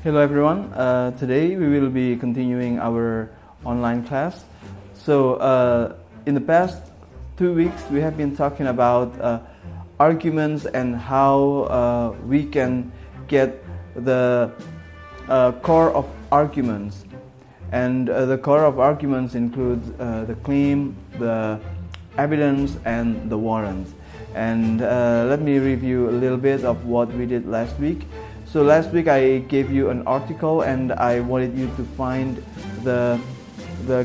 Hello everyone. Today we will be continuing our online class. In the past 2 weeks we have been talking about arguments and how we can get the core of arguments. And the core of arguments includes the claim, the evidence, and the warrants. And let me review a little bit of what we did last week. So last week I gave you an article and I wanted you to find the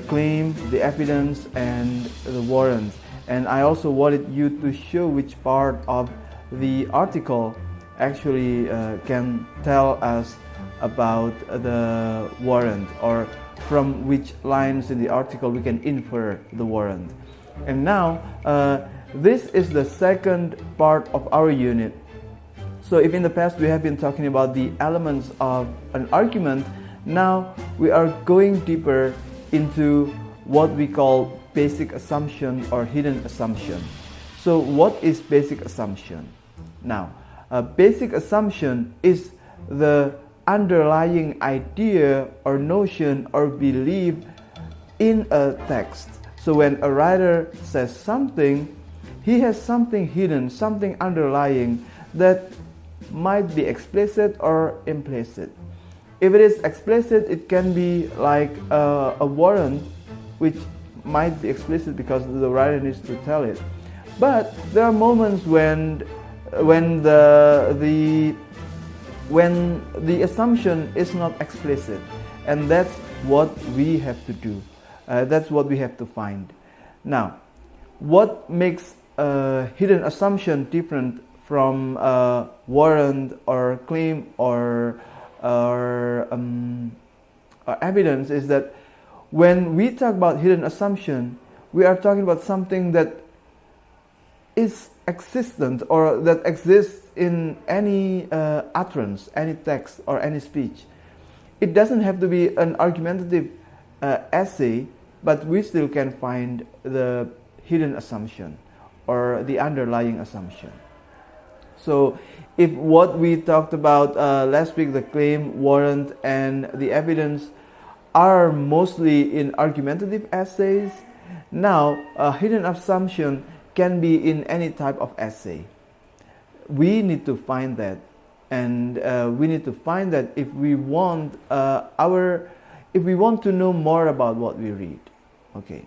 claim, the evidence, and the warrants. And I also wanted you to show which part of the article actually can tell us about the warrant, or from which lines in the article we can infer the warrant. And now this is the second part of our unit. So if in the past we have been talking about the elements of an argument, now we are going deeper into what we call basic assumption or hidden assumption. So what is basic assumption? Now, a basic assumption is the underlying idea or notion or belief in a text. So when a writer says something, he has something hidden, something underlying that might be explicit or implicit. If it is explicit, it can be like a warrant, which might be explicit because the writer needs to tell it. But there are moments when the assumption is not explicit, and that's what we have to do. That's what we have to find. Now, what makes a hidden assumption different from warrant or claim or evidence is that when we talk about hidden assumption, we are talking about something that is existent or that exists in any utterance, any text, or any speech. It doesn't have to be an argumentative essay, but we still can find the hidden assumption or the underlying assumption. So if what we talked about last week, the claim, warrant, and the evidence, are mostly in argumentative essays, now a hidden assumption can be in any type of essay. We need to find that, and we need to find that if we want to know more about what we read. Okay.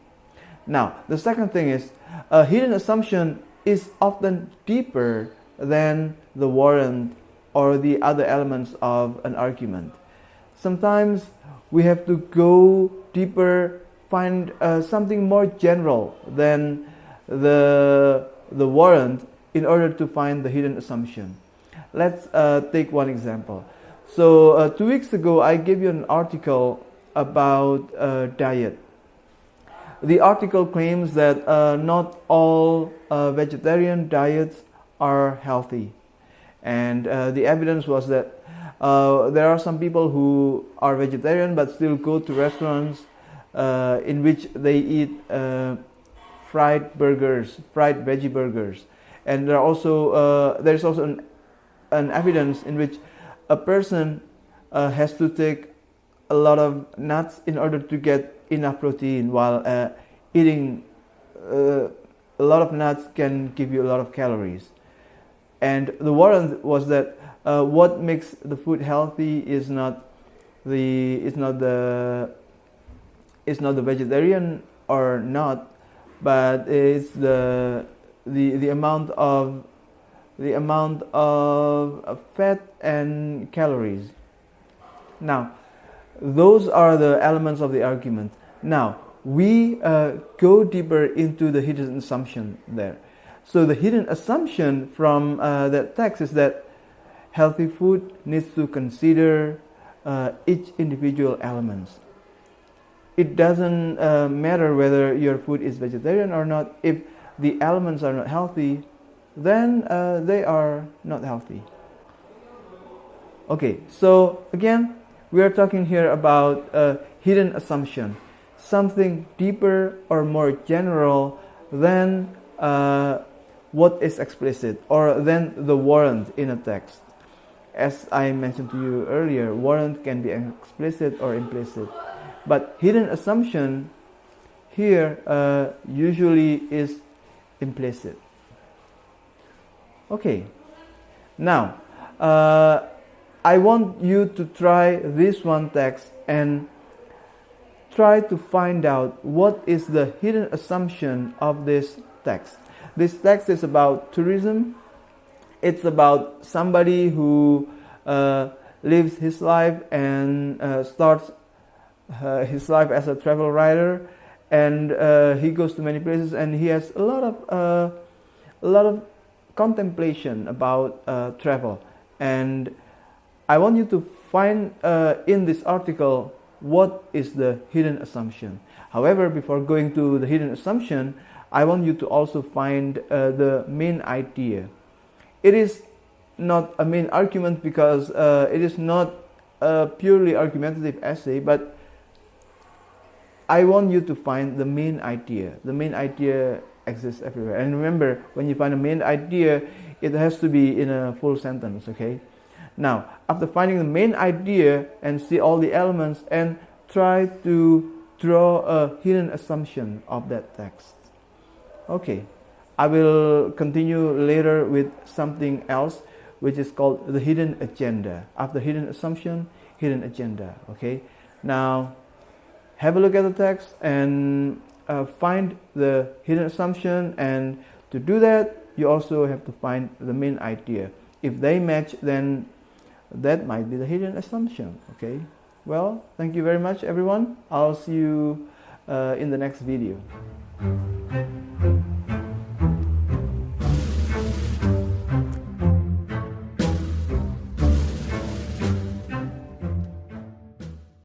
Now the second thing is a hidden assumption is often deeper than the warrant or the other elements of an argument. Sometimes we have to go deeper, find something more general than the warrant in order to find the hidden assumption. Let's take one example. So 2 weeks ago I gave you an article about diet. The article claims that not all vegetarian diets are healthy, and the evidence was that there are some people who are vegetarian but still go to restaurants in which they eat fried veggie burgers, and there's also an evidence in which a person has to take a lot of nuts in order to get enough protein, while eating a lot of nuts can give you a lot of calories. And the warrant was that what makes the food healthy is not the vegetarian or not, but it's the amount of fat and calories. Now, those are the elements of the argument. Now we go deeper into the hidden assumption there. So the hidden assumption from that text is that healthy food needs to consider each individual elements. It doesn't matter whether your food is vegetarian or not. If the elements are not healthy, then they are not healthy. Okay, so again, we are talking here about hidden assumption, something deeper or more general than what is explicit or than the warrant in a text. As I mentioned to you earlier, warrant can be explicit or implicit, but hidden assumption here usually is implicit. Okay, now I want you to try this one text and try to find out what is the hidden assumption of this text. This text is about tourism. It's about somebody who lives his life and starts his life as a travel writer, and he goes to many places, and he has a lot of contemplation about travel. And I want you to find in this article what is the hidden assumption. However, before going to the hidden assumption, I want you to also find the main idea. It is not a main argument because it is not a purely argumentative essay, but I want you to find the main idea. The main idea exists everywhere. And remember, when you find a main idea, it has to be in a full sentence, okay? Now, after finding the main idea and see all the elements and try to draw a hidden assumption of that text. Okay, I will continue later with something else which is called the hidden agenda. After hidden assumption, hidden agenda, okay? Now, have a look at the text and find the hidden assumption, and to do that, you also have to find the main idea. If they match, then that might be the hidden assumption, okay? Well, thank you very much, everyone. I'll see you in the next video.